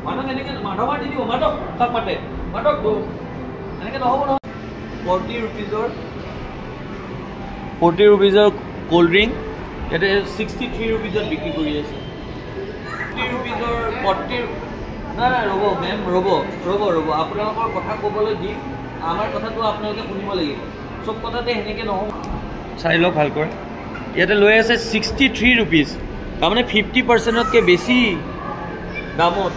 মানুহক এনেকৈ মাধৱৰ দি দিব, মাধৱ তাক মাতে, মাধৱ এনেকৈ নহ'ব নহয়। 40 ৰুপিজৰ কোল্ড ড্ৰিংক ইয়াতে 63 ৰুপিজত বিক্ৰী কৰি আছে। 50 ৰুপিজৰ 40 নাই নাই ৰ'ব মেম ৰ'ব আপোনালোকৰ কথা ক'বলৈ দিম, আমাৰ কথাটো আপোনালোকে শুনিব লাগিব। চব কথাতে সেনেকৈ নহ'ব, চাই লওক ভালকৈ। ইয়াতে লৈ আছে 63 ৰুপিজ, তাৰমানে 50%তকৈ বেছি দামত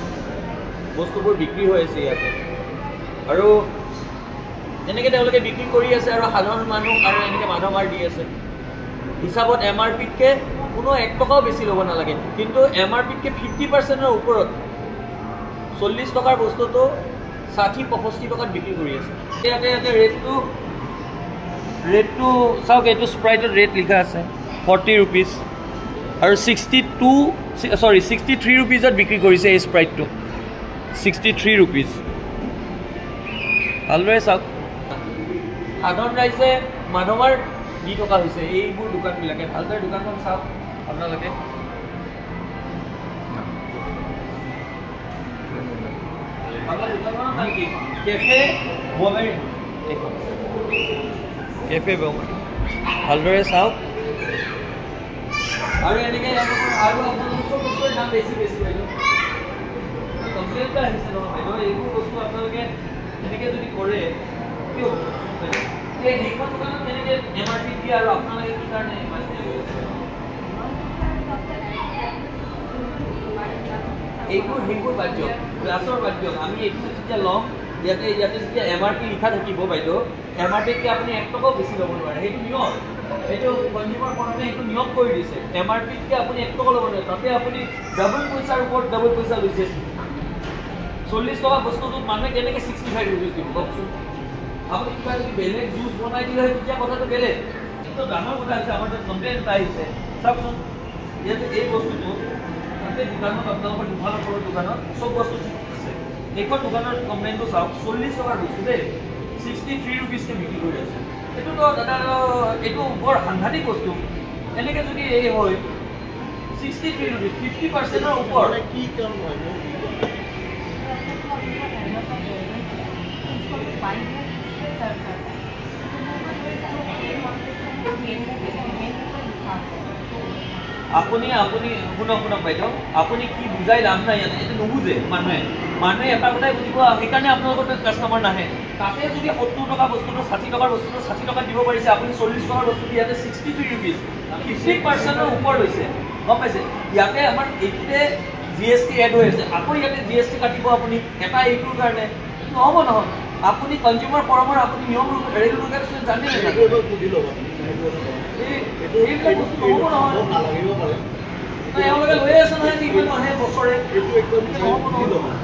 বস্তুবোৰ বিক্ৰী হৈ আছে ইয়াতে। আৰু এনেকৈ তেওঁলোকে বিক্ৰী কৰি আছে আৰু সাধাৰণ মানুহ আৰু এনেকৈ মাধ মাৰ দি আছে। হিচাপত MRPতকৈ কোনো 1 টকাও বেছি ল'ব নালাগে, কিন্তু MRPতকৈ 50%ৰ ওপৰত 40 টকাৰ বস্তুটো 60-65 টকাত বিক্ৰী কৰি আছে। ইয়াতে ৰেটটো চাওক, এইটো স্প্ৰাইটত ৰেট লিখা আছে 40 ৰুপিজ আৰু 63 ৰুপিজত বিক্ৰী কৰিছে এই স্প্ৰাইটটো, 63 ৰুপিজ। ভালদৰে চাওক, সাধাৰণ ৰাইজে মাধমাৰ দি থকা হৈছে এইবোৰ দোকানবিলাকে। ভালদৰে দোকানখন চাওক আপোনালোকে। কেফে বমেৰী, কেফে বমেৰী, ভালদৰে চাওক। আৰু এনেকৈ আৰু আপোনালোকৰ চব বস্তুৰ দাম বেছি বাইদেউ। কমপ্লেইন এটা আহিছে নহয় বাইদেউ, এইবোৰ বস্তু আপোনালোকে এনেকৈ যদি কৰে কিয় সেইখন দোকানত কেনেকৈ MRP দিয়ে আৰু আপোনালোকে কি কাৰণে সেইবোৰ বাদ দিয়ক, গ্লাছৰ বাদ দিয়ক। আমি এইটো যেতিয়া ল'ম ইয়াতে যেতিয়া MRP লিখা থাকিব বাইদেউ, MRPতকৈ আপুনি 1 টকাও বেছি ল'ব নোৱাৰে, সেইটো নিয়ম। সেইটো কনজিউমাৰ কৰ্টে সেইটো নিয়ম কৰি দিছে। MRPতকৈ আপুনি 1 টকা ল'ব নোৱাৰে, তাতে আপুনি ডাবল পইচাৰ ওপৰত ডাবল পইচা লৈছে। 40 টকা বস্তুটোত মানুহে কেনেকৈ 65 ৰুপিজ দিব কওকচোন। আপুনি কিবা যদি বেলেগ জুচ বনাই দিলে হয় তেতিয়া কথাটো বেলেগ। কিন্তু ডাঙৰ কথা হৈছে আমাৰ তাত কমপ্লেইন এটা আহিছে, চাওকচোন। ইয়াতে এই বস্তুটো তাতে দোকানত আপোনালোকৰ দোকানৰ দোকানত চব বস্তু ঠিক আছে, এইখন দোকানৰ কমপ্লেইনটো চাওক। 40 টকাৰ বস্তু দেই 63 ৰুপিজকৈ বিক্ৰী কৰি আছে। এইটোতো দাদা এইটো বৰ সাংঘাতিক বস্তু। এনেকৈ যদি এই হয় 63 ৰুপিজ 50%ৰ ওপৰত কি কাম হয়? আপুনি শুনক বাইদেউ, আপুনি কি বুজাই লাভ নাই ইয়াতে, এইটো নুবুজে মানুহে এটা কথাই বুজিব, সেইকাৰণে আপোনালোকৰ তাত কাষ্টমাৰ নাহে। তাতে যদি 70 টকা বস্তুটো 60 টকাৰ বস্তুটো 60 টকাত দিব পাৰিছে, আপুনি 40 টকাৰ বস্তুটো ইয়াতে 63 ৰুপিজ 50%ৰ ওপৰত হৈছে, গম পাইছে? ইয়াতে আমাৰ এইটোতে GST এড হৈ আছে, আকৌ ইয়াতে GST কাটিব আপুনি এটা এইটোৰ কাৰণে, নহ'ব নহয়। আপুনি কনজিউমাৰ ফৰ্মৰ আপুনি নিয়ম ৰেগুলেশ্যন জানে এইবিলাক বস্তু নহ'ব নহয়। এওঁলোকে লৈ আছে নহয় ইমান মাহে বছৰে, নহ'ব নহয়।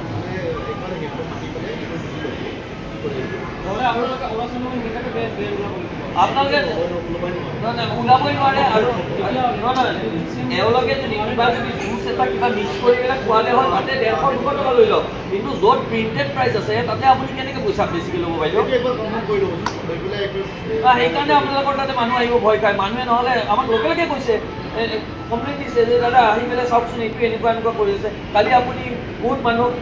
আপোনালোকে ওলাবই নোৱাৰে। আৰু এওঁলোকে যদি কিবা জুচ এটা কিবা মিক্স কৰি পেলাই খোৱালে হয় তাতে 150-200 টকা লৈ লওক, কিন্তু য'ত প্ৰিণ্টেড প্ৰাইচ আছে তাতে আপুনি কেনেকৈ পইচা বেছিকৈ ল'ব বাইদেউ? সেইকাৰণে আপোনালোকৰ তাতে মানুহ আহিব ভয় খায়। মানুহে নহ'লে আমাক লোকেলকৈ কৈছে, কমপ্লেইন দিছে যে দাদা আহি পেলাই চাওকচোন এইটো এনেকুৱা কৰি আছে। কালি আপুনি বহুত মানুহক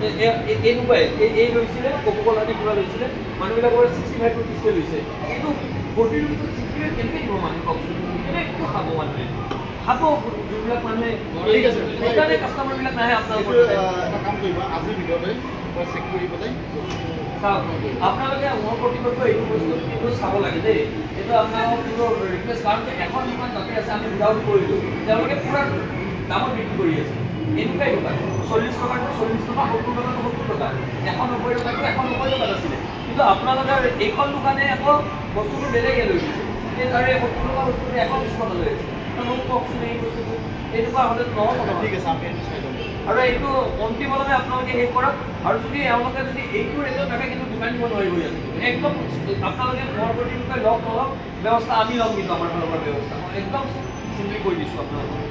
এনেকুৱাই এই লৈছিলে, কোকো-কোলা দি কিবা লৈছিলে, মানুহবিলাকৰ 65 ৰুপিজকৈ লৈছে, কিন্তু 40 ৰুপিজত 65 কেনেকৈ দিব মানুহ কওকচোন? কেনেকৈ খাব মানুহে? খাব যোনবিলাক মানুহে, সেইকাৰণে কাষ্টমাৰবিলাক নাহে আপোনালোকৰ। এটা কাম কৰিব, আজিৰ ভিতৰতে চেক কৰি পেলাই চাওক। আপোনালোকে মোৰ প্ৰতিপক্ষ এইটো বস্তু কিন্তু চাব লাগে দেই। এইটো আপোনালোকক কিন্তু ৰিকুৱেষ্ট, কাৰণ এখন দোকান তাতে আছে, আমি উইদাউট কৰিলোঁ, তেওঁলোকে পূৰা দামত বিক্ৰী কৰি আছে। এনেকুৱাই দোকান 40 টকাটো 40 টকা, 70 টকাটো 70 টকা, 190 টকাটো 190 টকাত আছিলে। কিন্তু আপোনালোকৰ এইখন দোকানে আকৌ বস্তুটো বেলেগে লৈ গৈছে, এই তাৰে 70 টকা বস্তুটো 120 টকা লৈ আছে। মোক কওকচোন এই বস্তুটো এনেকুৱা হ'লে নহ'ব নহয়। ঠিক আছে, আমি এইটো চাই ল'ম। আৰু এইটো অন্তিমলৈকে আপোনালোকে হেৰি কৰক। আৰু যদি এওঁলোকে যদি এইটো ৰেটত থাকে কিন্তু দোকান দিব নোৱাৰিব ইয়াত, একদম আপোনালোকে মোৰ প্ৰতি লগ নলওক ব্যৱস্থা আমি ল'ম, কিন্তু আমাৰ ফালৰ পৰা ব্যৱস্থা মই একদম চিম্পলি কৈ দিছোঁ আপোনালোকক।